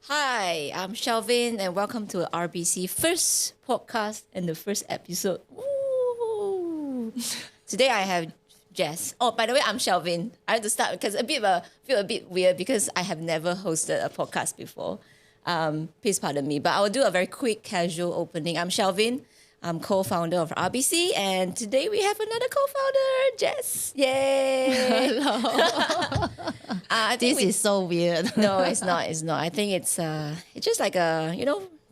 Hi, I'm Shelvin, and welcome to RBC first podcast and the first episode. Ooh. Today I have Jess. Oh, by the way, I'm Shelvin. I have to start because feel a bit weird because I have never hosted a podcast before. Please pardon me, but I will do a very quick, casual opening. I'm Shelvin. I'm co-founder of RBC, and today we have another co-founder, Jess. Yay! Hello. This is so weird. No, it's not. It's not. I think it's just like a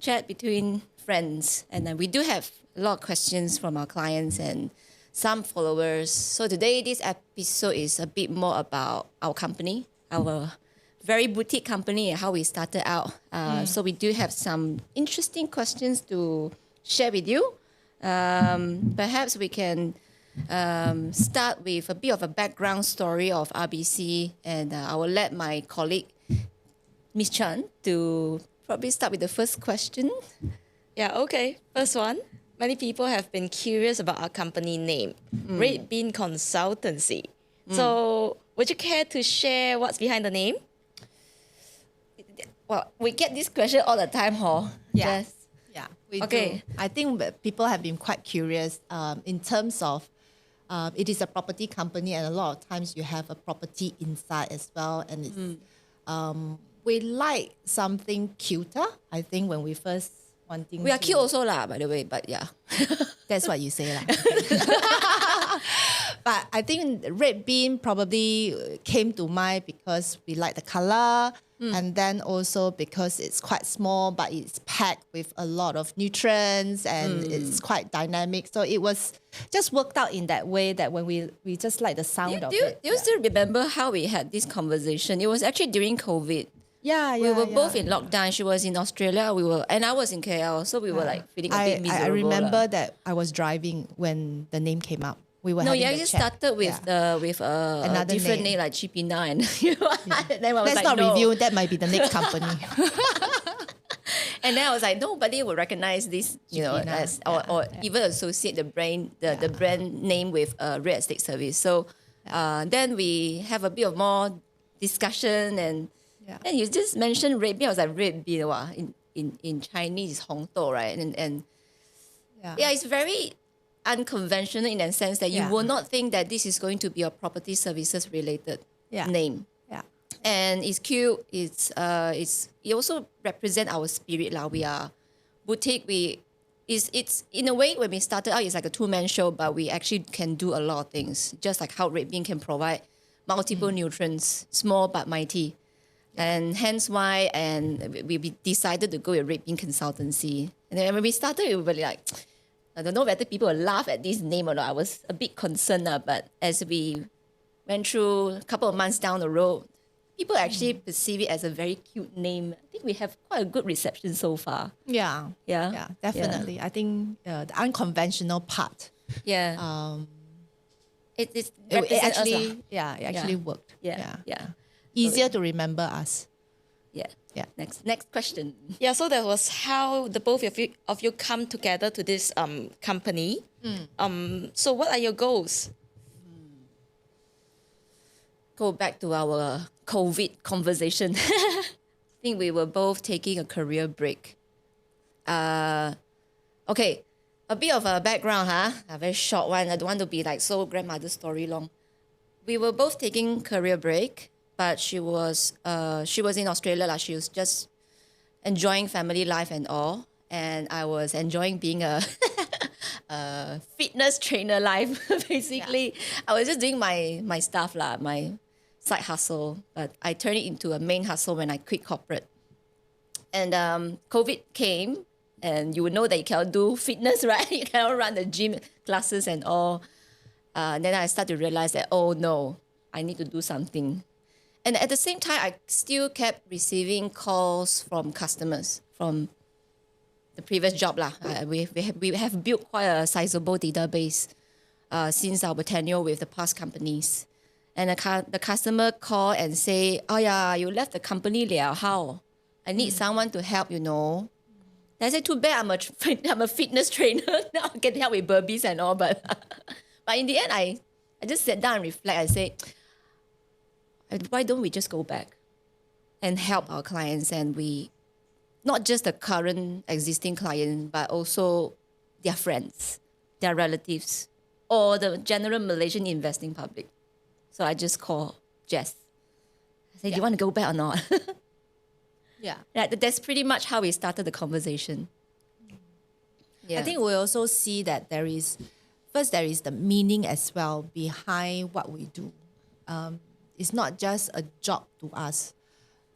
chat between friends, and then we do have a lot of questions from our clients and some followers. So today, this episode is a bit more about our company, our very boutique company, and how we started out. So we do have some interesting questions to share with you. Perhaps we can start with a bit of a background story of RBC, and I will let my colleague, Miss Chan, to probably start with the first question. Yeah, okay. First one. Many people have been curious about our company name, Red Bean Consultancy. So, would you care to share what's behind the name? Well, we get this question all the time, Yeah. Jess. Yeah, we Okay. do. I think that people have been quite curious in terms of it is a property company, and a lot of times you have a property inside as well. And it's, we like something cuter. I think when we first wanting We are to- cute also lah, by the way, but yeah. That's what you say lah. But I think red bean probably came to mind because we like the color, and then also because it's quite small, but it's packed with a lot of nutrients and it's quite dynamic. So it was just worked out in that way that when we just like the sound of it. Do you still remember how we had this conversation? It was actually during COVID. Yeah, We were both in lockdown. She was in Australia. And I was in KL. So we were like feeling a bit miserable. I remember lah. that I was driving when the name came up. We were No, having yeah, the you chat. started with a Another different name. name like Chipina, and then I was Let's like, not no. review. That might be the next company. And then I was like, nobody will recognize this, Chipina, as or even associate the brand name with real estate service. So then we have a bit of more discussion, and then you just mentioned red bean. I was like, red bean, in Chinese is Hong Do, right? And it's very unconventional in the sense that you will not think that this is going to be a property services related name. Yeah. And it's cute. It also represents our spirit lah. We are boutique. It's in a way when we started out, it's like a two-man show, but we actually can do a lot of things. Just like how Red Bean can provide multiple nutrients, small but mighty, and hence why. And we decided to go with Red Bean Consultancy. And then when we started, we were like, I don't know whether people will laugh at this name or not. I was a bit concerned, but as we went through a couple of months down the road, people actually perceive it as a very cute name. I think we have quite a good reception so far. Yeah, definitely. I think the unconventional part, Yeah. It it actually, actually worked. yeah. Easier to remember us. Yeah. Yeah. Next question. Yeah, so that was how the both of you come together to this company. So what are your goals? Go back to our COVID conversation. I think we were both taking a career break. Okay, a bit of a background, a very short one. I don't want to be like so grandmother story long. We were both taking career break, but she was in Australia. Like she was just enjoying family life and all, and I was enjoying being a fitness trainer life. Basically, I was just doing my stuff lah, my side hustle, but I turned it into a main hustle when I quit corporate. And COVID came, and you would know that you cannot do fitness, right? You cannot run the gym classes and all. Then I started to realize that, oh no, I need to do something. And at the same time, I still kept receiving calls from customers from the previous job lah. We have built quite a sizable database since our tenure with the past companies. And the customer call and say, oh yeah, you left the company liao, how? I need someone to help, And I said, too bad I'm a fitness trainer. Now I can help with burpees and all. But in the end, I just sat down and reflect. I said, why don't we just go back and help our clients? And we not just the current existing client, but also their friends, their relatives, or the general Malaysian investing public. So I just call Jess. I said, do you want to go back or not? Yeah. That's pretty much how we started the conversation. Yeah. I think we also see that there is the meaning as well behind what we do. It's not just a job to us.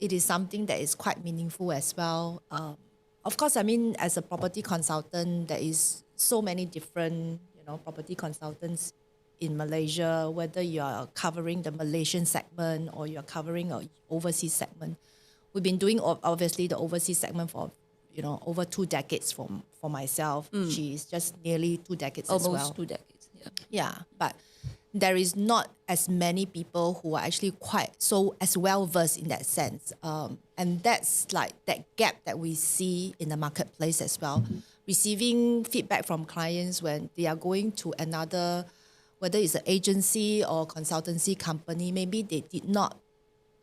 It is something that is quite meaningful as well. Of course, I mean, as a property consultant, there is so many different, property consultants in Malaysia, whether you are covering the Malaysian segment or you're covering an overseas segment. We've been doing, obviously, the overseas segment for, over 2 decades for myself. She's just nearly 2 decades as well. Almost 2 decades, yeah. Yeah, but there is not as many people who are actually quite so as well versed in that sense. And that's like that gap that we see in the marketplace as well. Receiving feedback from clients when they are going to another, whether it's an agency or consultancy company, maybe they did not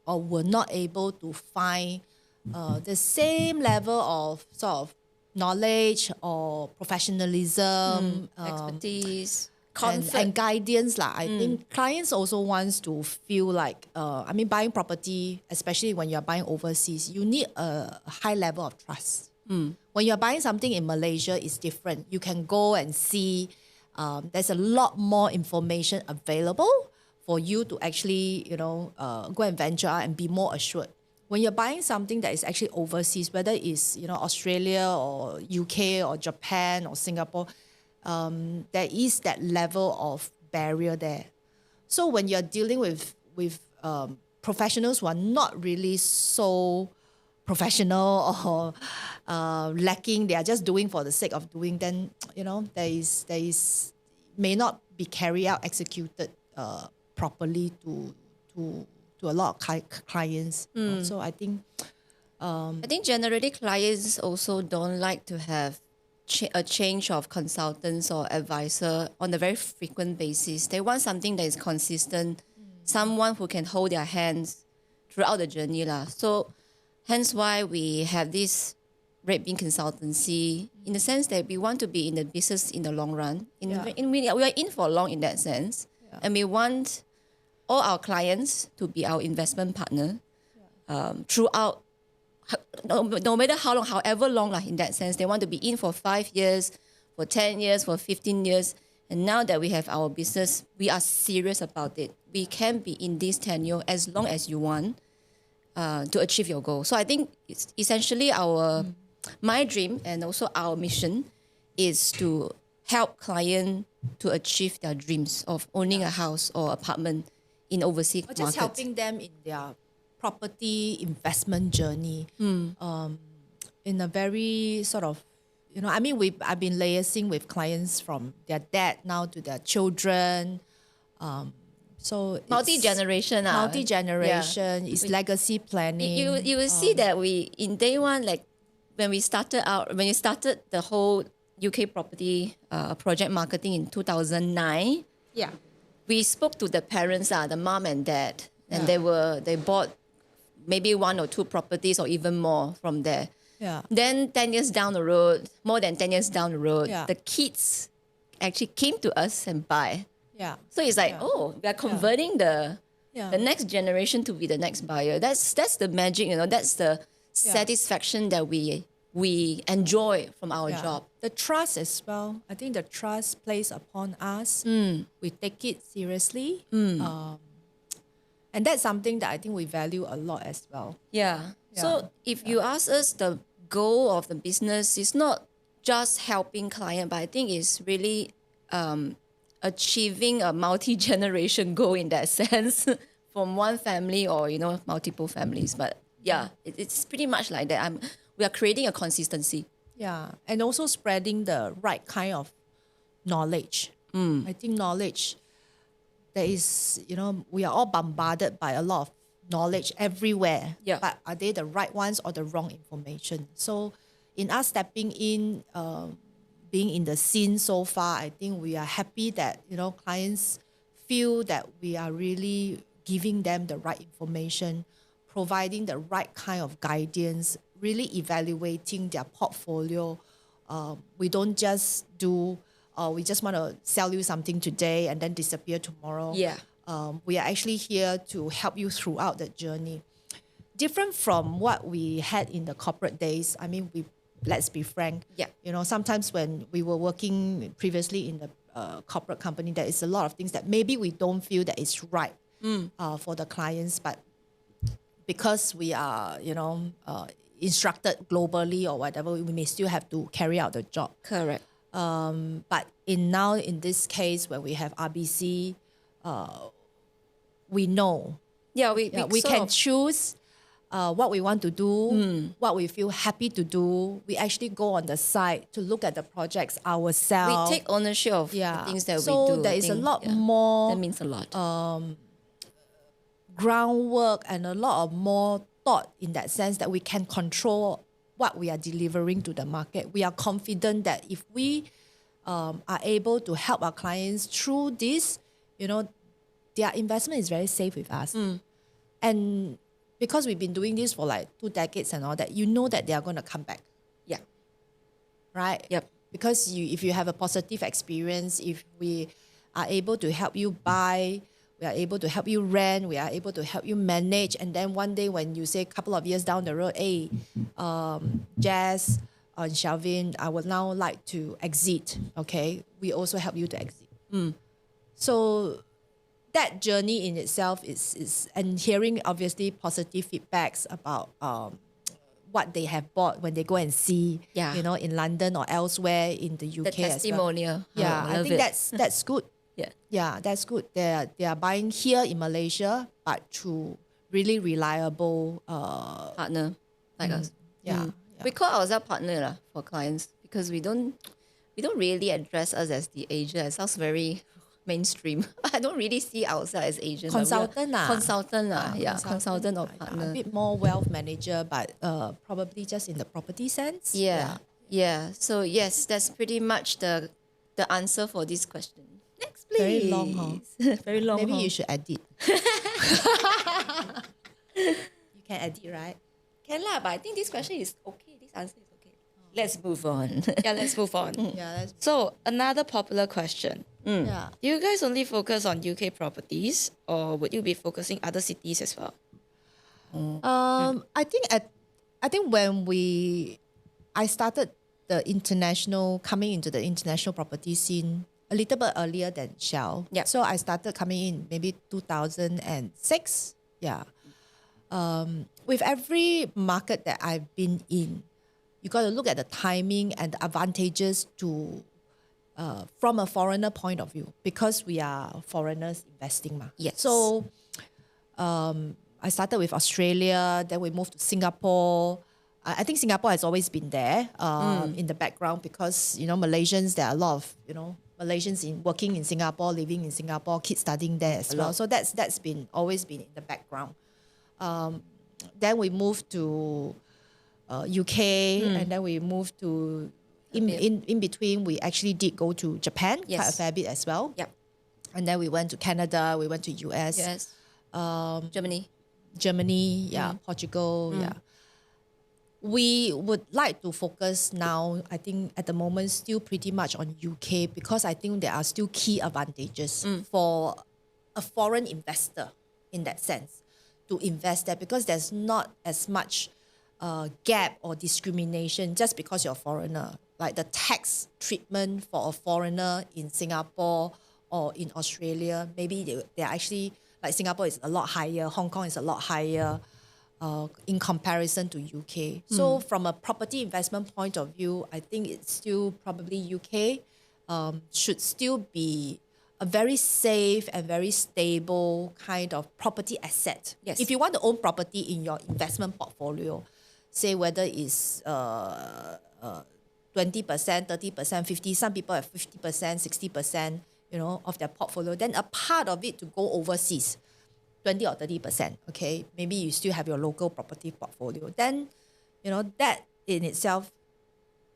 or were not able to find the same level of sort of knowledge or professionalism, Expertise, and guidance. I think clients also wants to feel like, buying property, especially when you're buying overseas, you need a high level of trust. When you're buying something in Malaysia, it's different. You can go and see, there's a lot more information available for you to actually, go and venture out and be more assured. When you're buying something that is actually overseas, whether it's, Australia or UK or Japan or Singapore, there is that level of barrier there. So when you're dealing with professionals who are not really so professional or lacking, they are just doing for the sake of doing, then there is may not be carried out, executed properly to a lot of clients. So I think generally clients also don't like to have a change of consultants or advisor on a very frequent basis. They want something that is consistent, someone who can hold their hands throughout the journey. So hence why we have this Red Bean consultancy, in the sense that we want to be in the business in the long run. We are in for long in that sense. Yeah. And we want all our clients to be our investment partner throughout, no matter how long, however long in that sense. They want to be in for 5 years, for 10 years, for 15 years. And now that we have our business, we are serious about it. We can be in this tenure as long as you want to achieve your goal. So I think it's essentially my dream and also our mission is to help clients to achieve their dreams of owning a house or apartment in overseas markets. Or just helping them in their property investment journey in a very sort of, I've been liaising with clients from their dad now to their children. So multi-generation. Multi-generation, it's legacy planning. You will see that in day one, like when you started the whole UK property project marketing in 2009, we spoke to the parents, the mom and dad, and they bought maybe 1 or 2 properties or even more from there. Yeah. Then 10 years down the road, more than 10 years down the road, the kids actually came to us and buy. Yeah. So it's like, we are converting the next generation to be the next buyer. That's the magic, that's the satisfaction that we enjoy from our job. The trust as well. I think the trust placed upon us. We take it seriously. And that's something that I think we value a lot as well. Yeah. So if you ask us, the goal of the business is not just helping client, but I think it's really achieving a multi-generation goal in that sense from one family or, multiple families. But it's pretty much like that. We are creating a consistency. Yeah. And also spreading the right kind of knowledge. I think knowledge, there is, we are all bombarded by a lot of knowledge everywhere. Yeah. But are they the right ones or the wrong information? So in us stepping in, being in the scene so far, I think we are happy that, clients feel that we are really giving them the right information, providing the right kind of guidance, really evaluating their portfolio. We don't just do, we just want to sell you something today and then disappear tomorrow. Yeah. We are actually here to help you throughout the journey. Different from what we had in the corporate days. I mean, let's be frank. Yeah. You know, sometimes when we were working previously in the corporate company, there is a lot of things that maybe we don't feel that is right for the clients, but because we are, instructed globally or whatever, we may still have to carry out the job. Correct. But in this case, where we have RBC, we know. Yeah, we can choose what we want to do, what we feel happy to do. We actually go on the site to look at the projects ourselves. we take ownership of the things that we do. So there is a lot more That means a lot. groundwork and a lot of more thought in that sense that we can control what we are delivering to the market. We are confident that if we are able to help our clients through this, their investment is very safe with us. And because we've been doing this for like 2 decades and all that, you know that they are going to come back. Yeah. Right? Yep. Because if you have a positive experience, if we are able to help you buy, we are able to help you rent, we are able to help you manage, and then one day when you say a couple of years down the road, hey, Jazz and Shelvin, I would now like to exit, okay? We also help you to exit. So that journey in itself is and hearing obviously positive feedbacks about what they have bought when they go and see, in London or elsewhere in the UK The as well. testimonial. Yeah, I think it. that's good. Yeah, that's good. They are buying here in Malaysia, but through really reliable Partner like us. Yeah, We call ourselves partner lah for clients because we don't really address us as the agent. It sounds very mainstream. I don't really see ourselves as agents. Consultant lah. Consultant lah. Yeah, consultant or A partner. bit more wealth manager, but probably just in the property sense. Yeah. So yes, that's pretty much the answer for this question. Next, please. Very long, huh? Very long. Maybe huh? you should edit. You can edit, right? Can lah, but I think this question is okay. This answer is okay. Let's move on. Yeah, let's move on. Yeah, So another popular question. yeah. Do you guys only focus on UK properties or would you be focusing other cities as well? I think when I started coming into the international property scene a little bit earlier than Shell. Yeah. So I started coming in maybe 2006. Yeah. With every market that I've been in, you got to look at the timing and the advantages from a foreigner point of view because we are foreigners investing. Yes. So I started with Australia, then we moved to Singapore. I think Singapore has always been there in the background because, Malaysians, there are a lot of, Malaysians working in Singapore, living in Singapore, kids studying there as well. So that's always been in the background. Then we moved to UK and then we moved to, in between, we actually did go to Japan quite a fair bit as well. Yep. And then we went to Canada, we went to US. Yes. Germany, Portugal, We would like to focus now, I think at the moment, still pretty much on UK because I think there are still key advantages for a foreign investor in that sense to invest there because there's not as much gap or discrimination just because you're a foreigner. Like the tax treatment for a foreigner in Singapore or in Australia, maybe they're actually, like Singapore is a lot higher, Hong Kong is a lot higher in comparison to UK. So from a property investment point of view, I think it's still probably UK should still be a very safe and very stable kind of property asset. Yes. If you want to own property in your investment portfolio, say whether it's 20%, 30%, 50%, some people have 50%, 60%, of their portfolio, then a part of it to go overseas, 20 or 30%, okay? Maybe you still have your local property portfolio. Then, that in itself,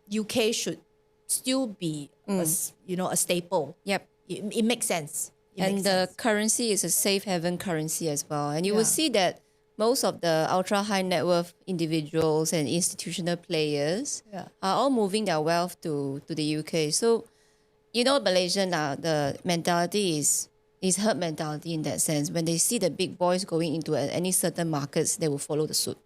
UK should still be, a staple. Yep. It makes sense. And the currency is a safe haven currency as well. And you will see that most of the ultra high net worth individuals and institutional players are all moving their wealth to the UK. So, Malaysia now, the mentality is herd mentality in that sense. When they see the big boys going into any certain markets, they will follow the suit.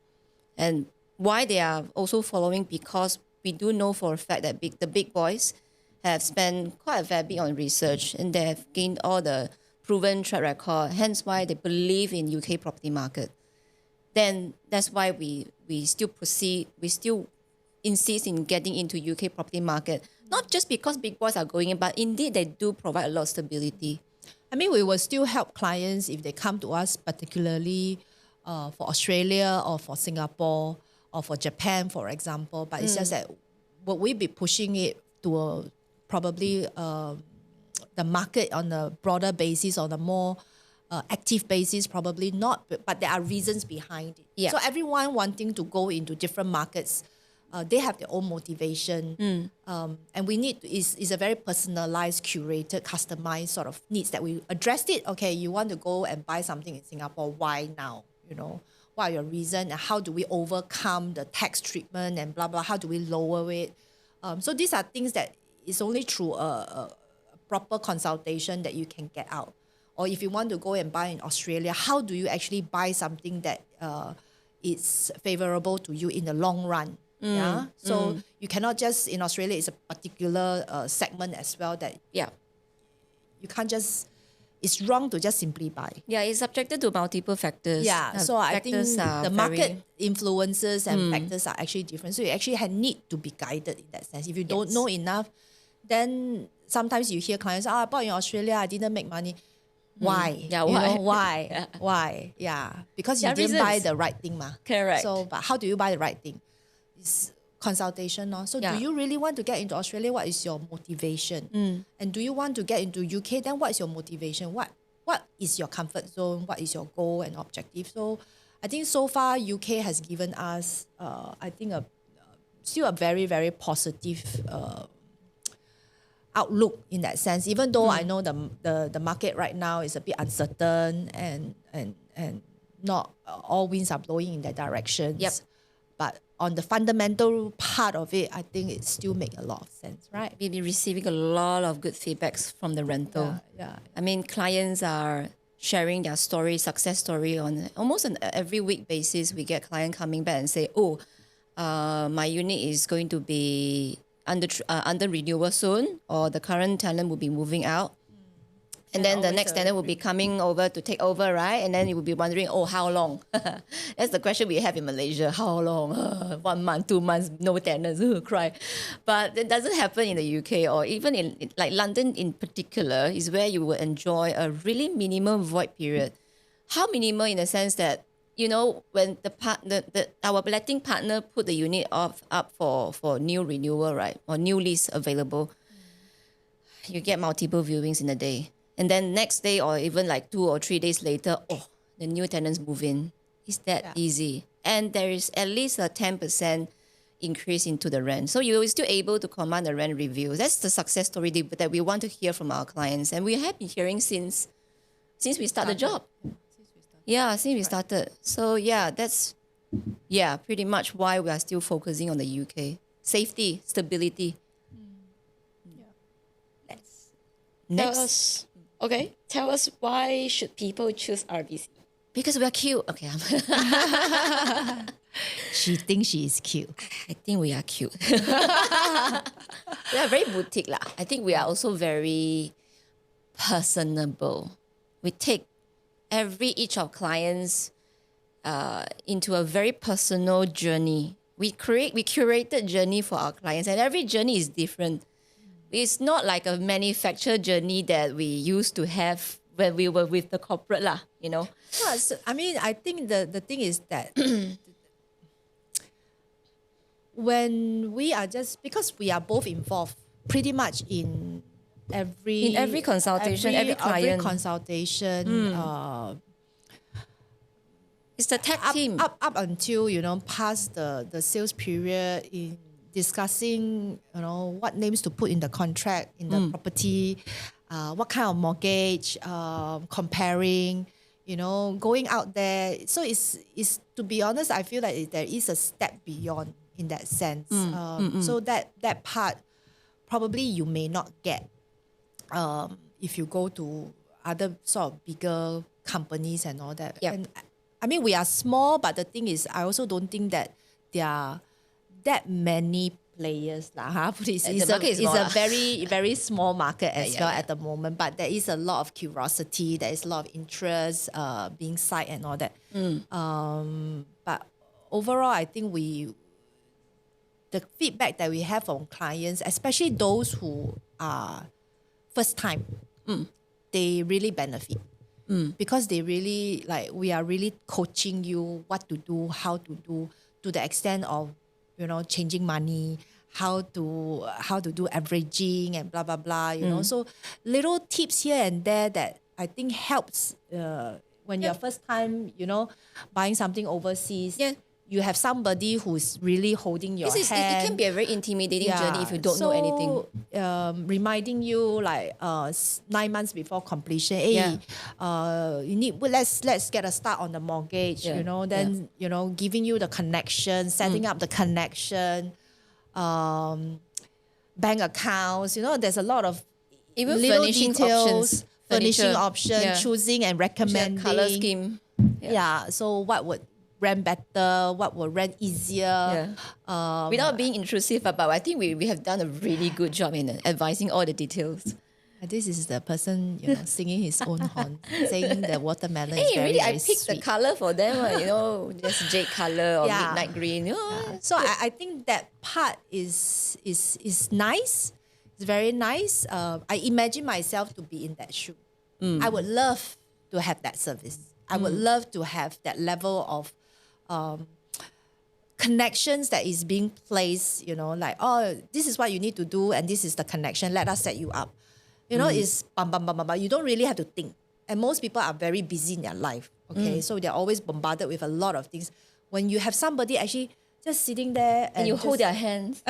And why they are also following, because we do know for a fact that the big boys have spent quite a fair bit on research, and they have gained all the proven track record, hence why they believe in UK property market. Then that's why we still proceed, we still insist in getting into UK property market, not just because big boys are going in, but indeed they do provide a lot of stability. I mean, we will still help clients if they come to us, particularly for Australia or for Singapore or for Japan, for example. But it's just that would we be pushing it to probably the market on a broader basis, on a more active basis? Probably not, but there are reasons behind it. Yeah. So everyone wanting to go into different markets, they have their own motivation. And we need is a very personalized, curated, customized sort of needs that we addressed it. Okay, you want to go and buy something in Singapore, why now? What are your reasons, and how do we overcome the tax treatment and blah, blah, how do we lower it? So these are things that is only through a proper consultation that you can get out. Or if you want to go and buy in Australia, how do you actually buy something that is favorable to you in the long run? Yeah. So you cannot just, in Australia, it's a particular segment as well that you can't just, it's wrong to just simply buy. Yeah, it's subjected to multiple factors. Yeah, so I think the market influences and factors are actually different. So you actually need to be guided in that sense. If you don't know enough, then sometimes you hear clients, I bought in Australia, I didn't make money. Why? Yeah, why? Why? Why? Yeah, because you didn't buy the right thing, ma. Correct. So, but how do you buy the right thing? It's consultation. No? So do you really want to get into Australia? What is your motivation? And do you want to get into UK? Then what is your motivation? What is your comfort zone? What is your goal and objective? So I think so far UK has given us, I think, still a very, very positive outlook in that sense. Even though I know the market right now is a bit uncertain and not all winds are blowing in that direction. Yep. But on the fundamental part of it, I think it still makes a lot of sense, right? We've been receiving a lot of good feedbacks from the rental. Yeah. I mean, clients are sharing their story, success story on almost an every week basis. We get client coming back and say, my unit is going to be under renewal soon, or the current tenant will be moving out. And then the next tenant will be coming over to take over, right? And then you will be wondering, how long? That's the question we have in Malaysia. How long? 1 month, 2 months, no tenants, cry. But it doesn't happen in the UK, or even in like London in particular, is where you will enjoy a really minimal void period. How minimal in the sense that, when our letting partner put the unit up for new renewal, right? Or new lease available, you get multiple viewings in a day. And then next day or even like 2 or 3 days later, the new tenants move in. It's that easy. And there is at least a 10% increase into the rent. So you're still able to command the rent review. That's the success story that we want to hear from our clients. And we have been hearing since we started the job. Since we started. So that's pretty much why we are still focusing on the UK. Safety, stability. Next. Tell us why should people choose RBC? Because we are cute. Okay. She thinks she is cute. I think we are cute. We are very boutique lah. I think we are also very personable. We take each of clients into a very personal journey. We curated journey for our clients, and every journey is different. It's not like a manufactured journey that we used to have when we were with the corporate lah, No, so, I mean, I think the thing is that when we are because we are both involved pretty much in every consultation, every client. Every consultation. It's the tech team. Up until, past the sales period, in discussing, what names to put in the contract, in the property, what kind of mortgage, comparing, going out there. So it's to be honest, I feel like there is a step beyond in that sense. So that part probably you may not get if you go to other sort of bigger companies and all that. Yep. And I mean, we are small, but the thing is, I also don't think that there are that many players. It's a very, very small market as well at the moment, but there is a lot of curiosity, there is a lot of interest being cited and all that. But overall, I think the feedback that we have from clients, especially those who are first time, they really benefit. Because they really, we are really coaching you what to do, how to do, to the extent of, changing money, how to do averaging and blah, blah, blah, So little tips here and there that I think helps when you're first time, buying something overseas. Yeah. You have somebody who's really holding your hand. It can be a very intimidating journey if you don't know anything. Reminding you 9 months before completion, you need let's get a start on the mortgage. Then giving you the connection, setting up the connection, bank accounts. There's a lot of Even little furnishing details, options. choosing and recommending color scheme. So what would rent better, what will rent easier. Without being intrusive, but I think we have done a really good job in advising all the details. This is the person, singing his own horn, saying the watermelon is very, really, very I picked sweet. the color for them, just jade color or midnight green. So I think that part is nice. It's very nice. I imagine myself to be in that shoe. I would love to have that service. I would love to have that level of connections that is being placed, this is what you need to do and this is the connection. Let us set you up. It's bam, bam, bam, bam, bam. You don't really have to think. And most people are very busy in their life, okay? So they're always bombarded with a lot of things. When you have somebody actually just sitting there and you hold their hands.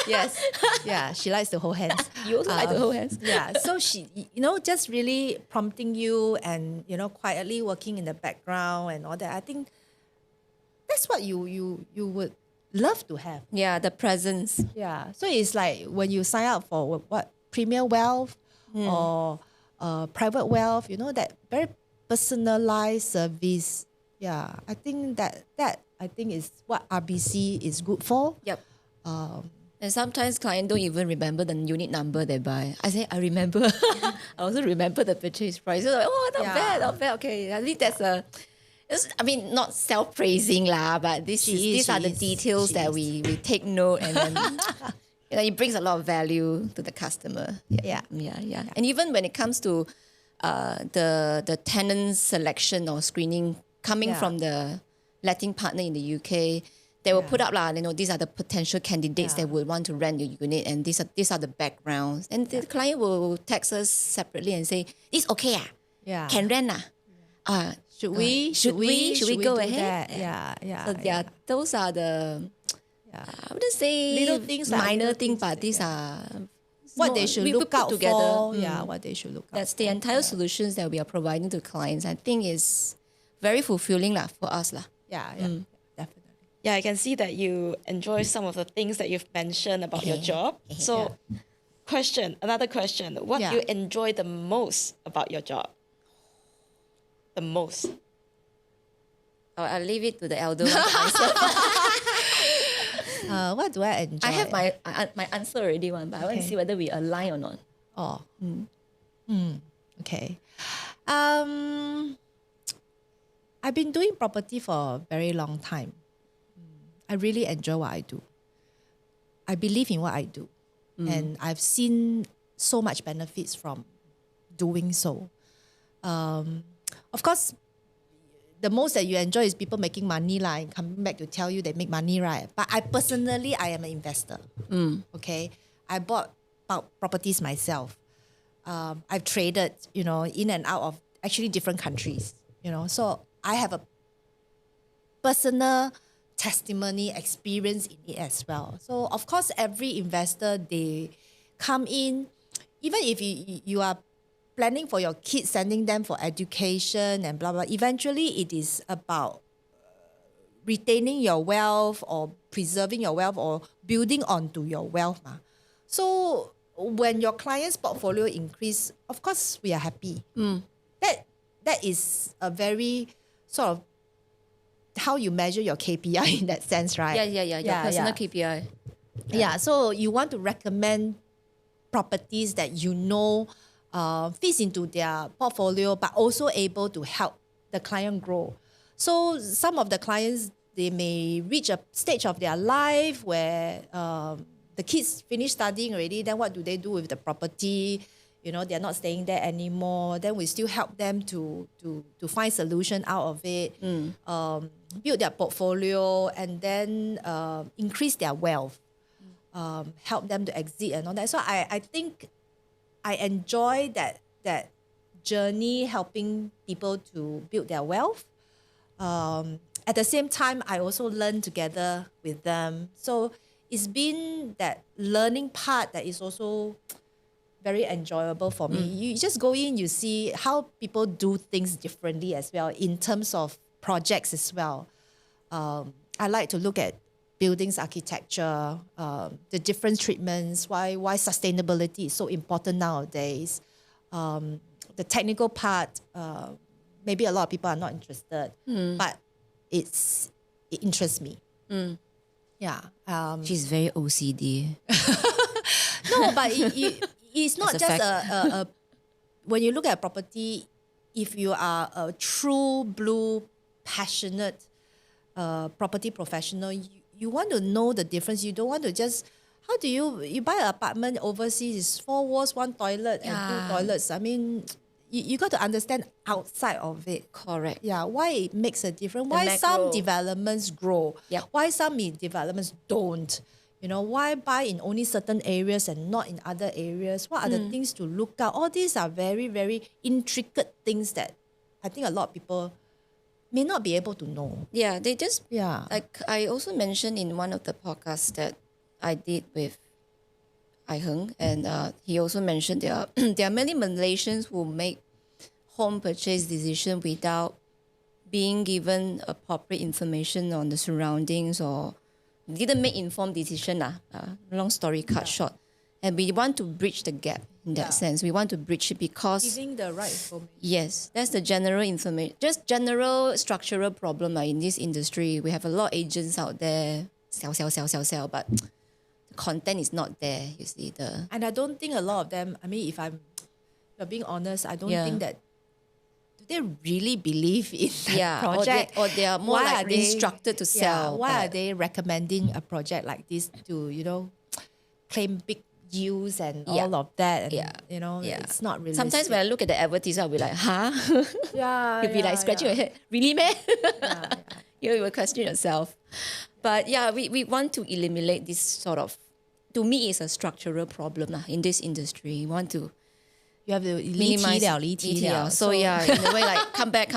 Yes. Yeah, she likes to hold hands. You also like to hold hands. Yeah, so she, just really prompting you and, quietly working in the background and all that. I think that's what you would love to have. Yeah, the presence. Yeah, so it's like when you sign up for what Premier Wealth or Private Wealth, that very personalized service. Yeah, I think that I think is what RBC is good for. Yep. And sometimes clients don't even remember the unit number they buy. I say, I remember. I also remember the purchase price. So not bad. Okay, I think that's not self-praising lah, but these are the details that we take note and then it brings a lot of value to the customer. Yeah. And even when it comes to the tenant selection or screening coming from the letting partner in the UK, they will put up these are the potential candidates that would want to rent your unit, and these are the backgrounds. And the client will text us separately and say, "It's okay, can rent Should we go do ahead?" Yeah. So those are the I wouldn't say little things, minor things, but these are what they should look out together. for. Yeah, what they should look out. That's the entire solutions that we are providing to clients. I think is very fulfilling for us . Yeah, definitely. Yeah, I can see that you enjoy some of the things that you've mentioned about your job. So, another question. What do you enjoy the most about your job? The most? I'll leave it to the elder one to answer. What do I enjoy? I have my answer already, but I want to see whether we align or not. Oh. Okay. I've been doing property for a very long time. I really enjoy what I do. I believe in what I do. And I've seen so much benefits from doing so. Of course, the most that you enjoy is people making money and coming back to tell you they make money, right? But I am an investor. Okay? I bought properties myself. I've traded, in and out of actually different countries, So I have a personal testimony experience in it as well. So of course, every investor, they come in, even if you are planning for your kids, sending them for education and blah, blah. Eventually, it is about retaining your wealth or preserving your wealth or building onto your wealth. So when your client's portfolio increase, of course, we are happy. That is a very sort of how you measure your KPI in that sense, right? Your personal KPI. Yeah, so you want to recommend properties that you know fits into their portfolio, but also able to help the client grow. So some of the clients, they may reach a stage of their life where the kids finish studying already. Then what do they do with the property? You know, they're not staying there anymore. Then we still help them to find solution out of it, build their portfolio, and then increase their wealth. Help them to exit and all that. So I think I enjoy that journey, helping people to build their wealth. At the same time, I also learn together with them. So it's been that learning part that is also very enjoyable for me. You just go in, you see how people do things differently as well in terms of projects as well. I like to look at buildings architecture, the different treatments, why sustainability is so important nowadays. The technical part, maybe a lot of people are not interested, but it interests me. Yeah. She's very OCD. No, but it's not It's a just fact. when you look at property, if you are a true blue passionate property professional, you want to know the difference. You don't want to just, how do you buy an apartment overseas, it's 4 walls, 1 toilet and 2 toilets. I mean, you got to understand outside of it. Correct. Yeah, why it makes a difference. Why some macro. developments grow. Yep. Why some developments don't. You know, why buy in only certain areas and not in other areas? What are the things to look out? All these are very, very intricate things that I think a lot of people may not be able to know. Yeah, they just, Yeah. like I also mentioned in one of the podcasts that I did with Ai Heng, and he also mentioned there are many Malaysians who make home purchase decision without being given appropriate information on the surroundings or didn't make informed decision. Long story cut short. And we want to bridge the gap in that sense. We want to bridge it because Giving the right information. yes, that's the general information, just general structural problem in this industry. We have a lot of agents out there, sell, but the content is not there, you see. And I don't think a lot of them, I mean, if I'm being honest, I don't Yeah. think that, do they really believe in that project? Or they are more Why like are they- instructed to sell. Why are but- they recommending a project like this to, claim big yields and all of that? And, it's not really. Sometimes when I look at the advertisement, I'll be like, huh? You'll be like scratching your head. Really, man? You will question yourself. But yeah, we want to eliminate this sort of, to me, it's a structural problem in this industry. We want to You have to minimize 离题了. So yeah, in a way, like come back,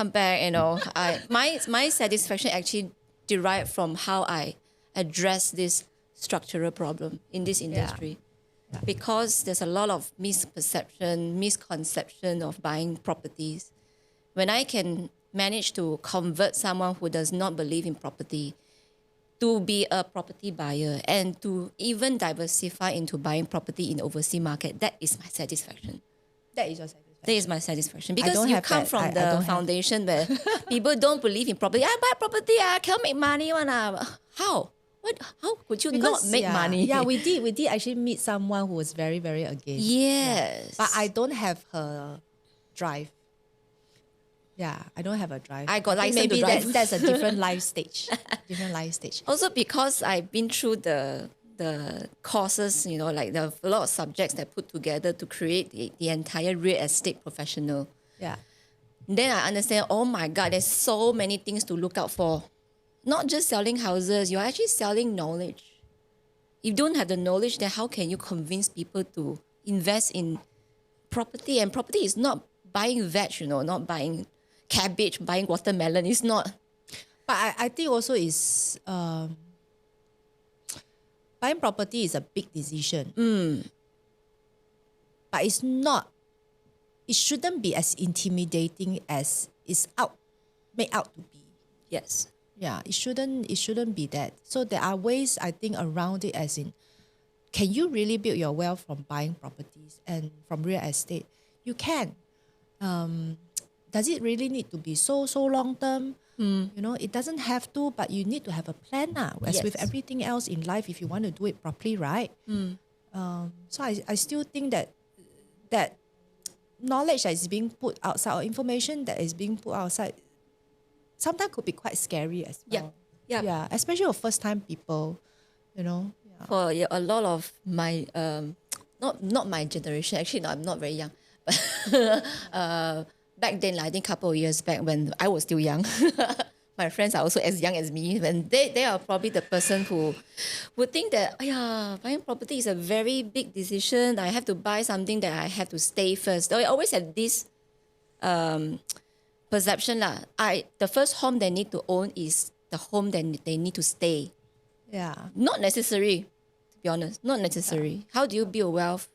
my satisfaction actually derived from how I address this structural problem in this industry. Because there's a lot of misconception of buying properties. When I can manage to convert someone who does not believe in property to be a property buyer and to even diversify into buying property in overseas market, that is my satisfaction. That is your satisfaction. That is my satisfaction. Because don't you have come that. from I the don't have. foundation where people don't believe in property. I buy property, I can't make money. How? How could you not make money? Yeah, we did actually meet someone who was very, very against. Yes. But I don't have her drive. Yeah, I don't have a drive. I got think license to maybe drive. that's a different life stage. Also because I've been through the courses, like a lot of subjects that put together to create the entire real estate professional. Yeah. Then I understand, oh my God, there's so many things to look out for. Not just selling houses, you're actually selling knowledge. If you don't have the knowledge, then how can you convince people to invest in property? And property is not buying veg, not buying cabbage, buying watermelon. It's not. But I think also is buying property is a big decision. But it's not it shouldn't be as intimidating as it's made out to be. Yes. Yeah, it shouldn't be that. So there are ways, I think, around it, as in, can you really build your wealth from buying properties and from real estate? You can. Does it really need to be so long term? You know, it doesn't have to, but you need to have a plan now. As with Yes. everything else in life, if you want to do it properly, right? So I still think that knowledge that is being put outside, or information that is being put outside, sometimes could be quite scary as well. Yeah. Yeah, especially for first time people, you know. Yeah. For a lot of my not my generation, actually no, I'm not very young, but back then, I think a couple of years back when I was still young, my friends are also as young as me, and they are probably the person who would think that, yeah, buying property is a very big decision. I have to buy something that I have to stay first. They always have this perception lah. The first home they need to own is the home that they need to stay. Yeah. Not necessary, to be honest. Not necessary. How do you build wealth?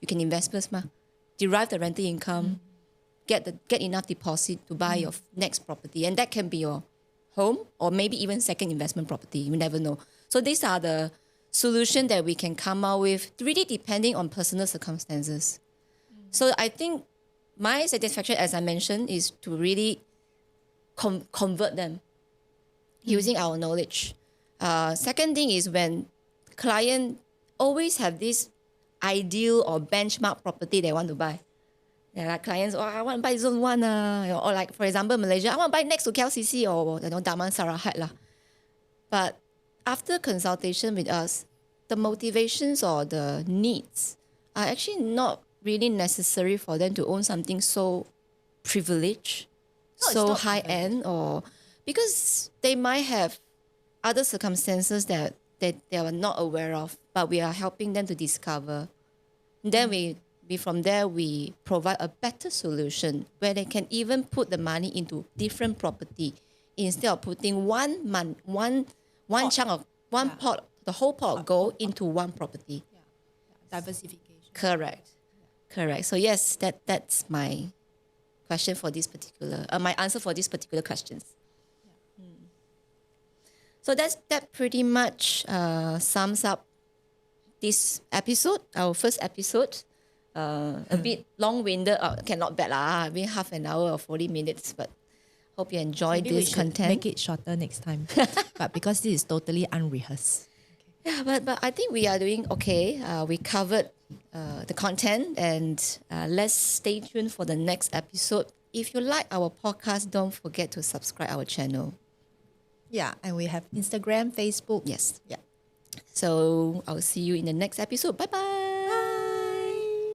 You can invest first, ma. Derive the rental income. Get enough deposit to buy your next property, and that can be your home or maybe even second investment property. You never know. So these are the solutions that we can come out with, really depending on personal circumstances. So I think my satisfaction, as I mentioned, is to really convert them using our knowledge. Second thing is when client always have this ideal or benchmark property they want to buy. Yeah, like clients, I want to buy zone 1, or like, for example, Malaysia, I want to buy next to KLCC or Damansara Hat. But after consultation with us, the motivations or the needs are actually not really necessary for them to own something so privileged, so high-end, or because they might have other circumstances that they are not aware of, but we are helping them to discover. Then from there, we provide a better solution where they can even put the money into different property instead of putting one chunk of one pot, the whole pot of gold into one property. Diversification. Correct. So yes, that's my question for this particular, my answer for this particular questions. So that pretty much sums up this episode, our first episode. A bit long-winded, not bad lah. Maybe half an hour or 40 minutes, but hope you enjoyed Maybe this we should content. make it shorter next time. But because this is totally unrehearsed. Yeah, but I think we are doing okay. We covered the content, and let's stay tuned for the next episode. If you like our podcast, don't forget to subscribe our channel. Yeah, and we have Instagram, Facebook. Yes. Yeah. So I'll see you in the next episode. Bye-bye.